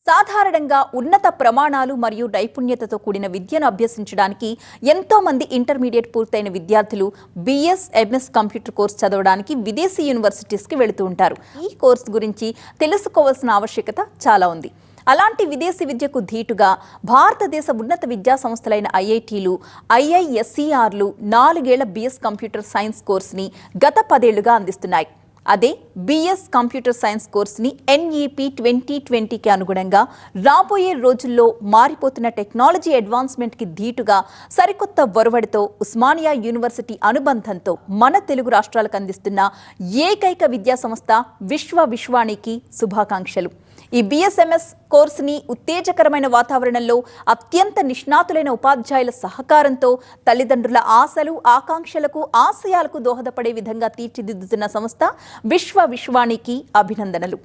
సాధారణంగా ఉన్నత ప్రమాణాలు మరియు నైపుణ్యతతో కూడిన విద్యను అభ్యసించడానికి ఎంతో మంది ఇంటర్మీడియట్ పూర్తయిన విద్యార్థులు BS, MS కంప్యూటర్ కోర్సు చదవడానికి విదేశీ యూనివర్సిటీస్కి వెళుతూ ఉంటారు. ఈ కోర్సు గురించి తెలుసుకోవాల్సిన ఆవశ్యకత చాలా ఉంది. అలాంటి విదేశీ విద్యకు ధీటుగా భారతదేశ ఉన్నత విద్యా సంస్థలైన IITలు, IISERలు 4 ఏళ్ల BS కంప్యూటర్ సైన్స్ కోర్సుని గత 10 ఏళ్లుగా అందిస్తున్నాయి. అదే BS కంప్యూటర్ సైన్స్ కోర్సుని NEP 2020కి అనుగుణంగా రాబోయే రోజుల్లో మారిపోతున్న టెక్నాలజీ అడ్వాన్స్మెంట్కి ధీటుగా సరికొత్త ఒరవడితో ఉస్మానియా యూనివర్సిటీ అనుబంధంతో మన తెలుగు రాష్ట్రాలకు అందిస్తున్న ఏకైక విద్యా సంస్థ విశ్వానికి శుభాకాంక్షలు. ఈ BSMS కోర్సుని ఉత్తేజకరమైన వాతావరణంలో అత్యంత నిష్ణాతులైన ఉపాధ్యాయుల సహకారంతో తల్లిదండ్రుల ఆశలు, ఆకాంక్షలకు, ఆశయాలకు దోహదపడే విధంగా తీర్చిదిద్దుతున్న సంస్థ విశ్వానికి అభినందనలు.